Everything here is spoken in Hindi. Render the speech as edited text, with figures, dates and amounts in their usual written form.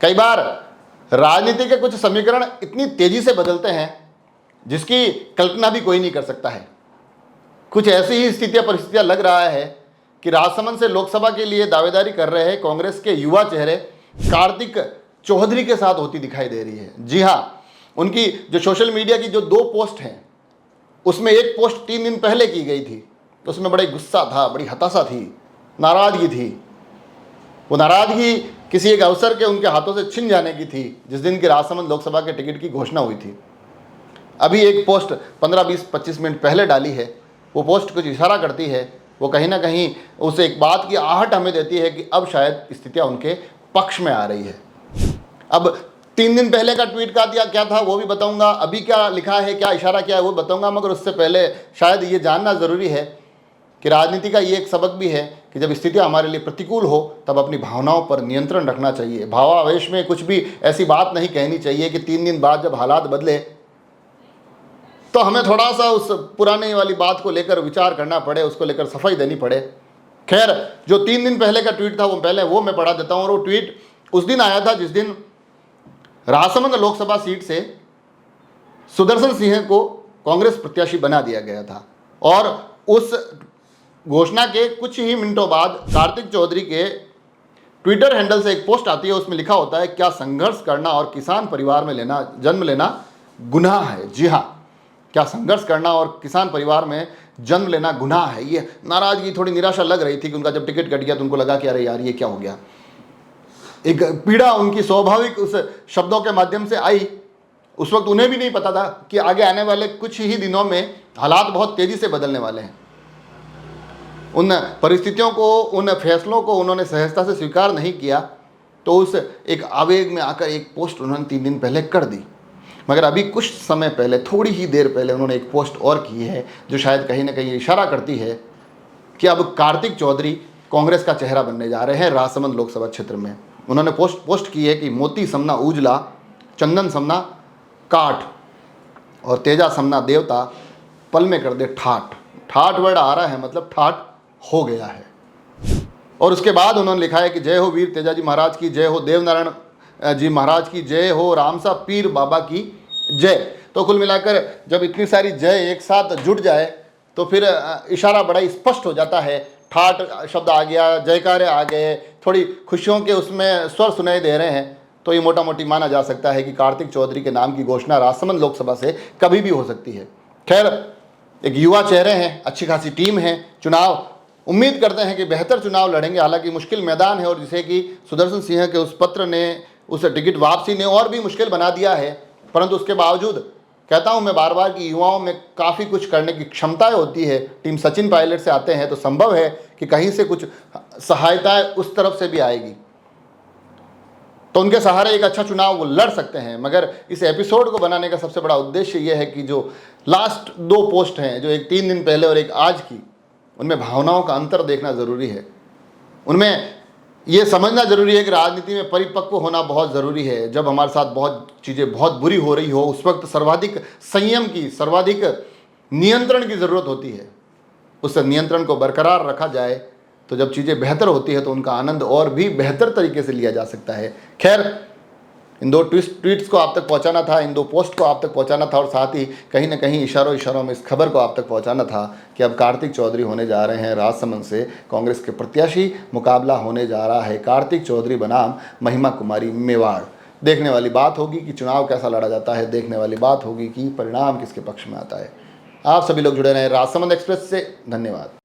कई बार राजनीति के कुछ समीकरण इतनी तेजी से बदलते हैं जिसकी कल्पना भी कोई नहीं कर सकता है। कुछ ऐसी ही स्थितियां परिस्थितियां लग रहा है कि राजसमंद से लोकसभा के लिए दावेदारी कर रहे हैं कांग्रेस के युवा चेहरे कार्तिक चौधरी के साथ होती दिखाई दे रही है। जी हां, उनकी जो सोशल मीडिया की जो 2 पोस्ट हैं उसमें एक पोस्ट 3 दिन पहले की गई थी, तो उसमें बड़ा गुस्सा था, बड़ी हताशा थी, नाराजगी थी। वो नाराजगी किसी एक अवसर के उनके हाथों से छिन जाने की थी जिस दिन की राजसमंद लोकसभा के टिकट की घोषणा हुई थी। अभी एक पोस्ट 15-20-25 मिनट पहले डाली है। वो पोस्ट कुछ इशारा करती है, वो कहीं ना कहीं उसे एक बात की आहट हमें देती है कि अब शायद स्थितियां उनके पक्ष में आ रही है। अब 3 दिन पहले का ट्वीट का दिया क्या था वो भी बताऊंगा, अभी क्या लिखा है, क्या इशारा किया है वो बताऊंगा, मगर उससे पहले शायद ये जानना ज़रूरी है कि राजनीति का ये एक सबक भी है कि जब स्थितियां हमारे लिए प्रतिकूल हो तब अपनी भावनाओं पर नियंत्रण रखना चाहिए। भावावेश में कुछ भी ऐसी बात नहीं कहनी चाहिए कि 3 दिन बाद जब हालात बदले तो हमें थोड़ा सा उस पुराने वाली बात को लेकर विचार करना पड़े, उसको लेकर सफाई देनी पड़े। खैर, जो 3 दिन पहले का ट्वीट था वो मैं पढ़ा देता हूँ। और वो ट्वीट उस दिन आया था जिस दिन राजसमंद लोकसभा सीट से सुदर्शन सिंह को कांग्रेस प्रत्याशी बना दिया गया था। और उस घोषणा के कुछ ही मिनटों बाद कार्तिक चौधरी के ट्विटर हैंडल से एक पोस्ट आती है, उसमें लिखा होता है, क्या संघर्ष करना और किसान परिवार में जन्म लेना गुनाह है। जी हाँ, क्या संघर्ष करना और किसान परिवार में जन्म लेना गुनाह है। ये नाराजगी, थोड़ी निराशा लग रही थी कि उनका जब टिकट कट गया तो उनको लगा कि अरे यार ये क्या हो गया। एक पीड़ा उनकी स्वाभाविक उस शब्दों के माध्यम से आई। उस वक्त उन्हें भी नहीं पता था कि आगे आने वाले कुछ ही दिनों में हालात बहुत तेजी से बदलने वाले हैं। उन परिस्थितियों को, उन फैसलों को उन्होंने सहजता से स्वीकार नहीं किया, तो उस एक आवेग में आकर एक पोस्ट उन्होंने 3 दिन पहले कर दी। मगर अभी कुछ समय पहले, थोड़ी ही देर पहले उन्होंने एक पोस्ट और की है जो शायद कहीं ना कहीं इशारा करती है कि अब कार्तिक चौधरी कांग्रेस का चेहरा बनने जा रहे हैं राजसमंद लोकसभा क्षेत्र में। उन्होंने पोस्ट की है कि मोती समना उजला, चंदन समना काठ और तेजा समना देवता, पल में कर दे ठाठ। ठाठ वर्ड आ रहा है, मतलब ठाठ हो गया है। और उसके बाद उन्होंने लिखा है कि जय हो वीर तेजा जी महाराज की जय हो, देवनारायण जी महाराज की जय हो, रामसा पीर बाबा की जय। तो कुल मिलाकर जब इतनी सारी जय एक साथ जुट जाए तो फिर इशारा बड़ा ही स्पष्ट हो जाता है। ठाठ शब्द आ गया, जयकारे आ गए, थोड़ी खुशियों के उसमें स्वर सुनाई दे रहे हैं, तो ये मोटा मोटी माना जा सकता है कि कार्तिक चौधरी के नाम की घोषणा राजसमंद लोकसभा से कभी भी हो सकती है। खैर, एक युवा चेहरे हैं, अच्छी खासी टीम है, चुनाव उम्मीद करते हैं कि बेहतर चुनाव लड़ेंगे। हालांकि मुश्किल मैदान है और जिसे कि सुदर्शन सिंह के उस पत्र ने, उस टिकट वापसी ने और भी मुश्किल बना दिया है, परंतु उसके बावजूद कहता हूं मैं बार बार कि युवाओं में काफ़ी कुछ करने की क्षमताएं होती है। टीम सचिन पायलट से आते हैं तो संभव है कि कहीं से कुछ सहायताएं उस तरफ से भी आएगी, तो उनके सहारे एक अच्छा चुनाव वो लड़ सकते हैं। मगर इस एपिसोड को बनाने का सबसे बड़ा उद्देश्य ये है कि जो लास्ट 2 पोस्ट हैं, जो एक 3 दिन पहले और एक आज की, उनमें भावनाओं का अंतर देखना ज़रूरी है। उनमें ये समझना ज़रूरी है कि राजनीति में परिपक्व होना बहुत ज़रूरी है। जब हमारे साथ बहुत चीज़ें बहुत बुरी हो रही हो, उस वक्त सर्वाधिक संयम की, सर्वाधिक नियंत्रण की ज़रूरत होती है। उस नियंत्रण को बरकरार रखा जाए तो जब चीज़ें बेहतर होती है तो उनका आनंद और भी बेहतर तरीके से लिया जा सकता है। खैर, इन 2 ट्वीट्स को आप तक पहुंचाना था, इन 2 पोस्ट को आप तक पहुंचाना था और साथ ही कहीं ना कहीं इशारों में इस खबर को आप तक पहुंचाना था कि अब कार्तिक चौधरी होने जा रहे हैं राजसमंद से कांग्रेस के प्रत्याशी। मुकाबला होने जा रहा है कार्तिक चौधरी बनाम महिमा कुमारी मेवाड़। देखने वाली बात होगी कि चुनाव कैसा लड़ा जाता है, देखने वाली बात होगी कि परिणाम किसके पक्ष में आता है। आप सभी लोग जुड़े रहें राजसमंद एक्सप्रेस से। धन्यवाद।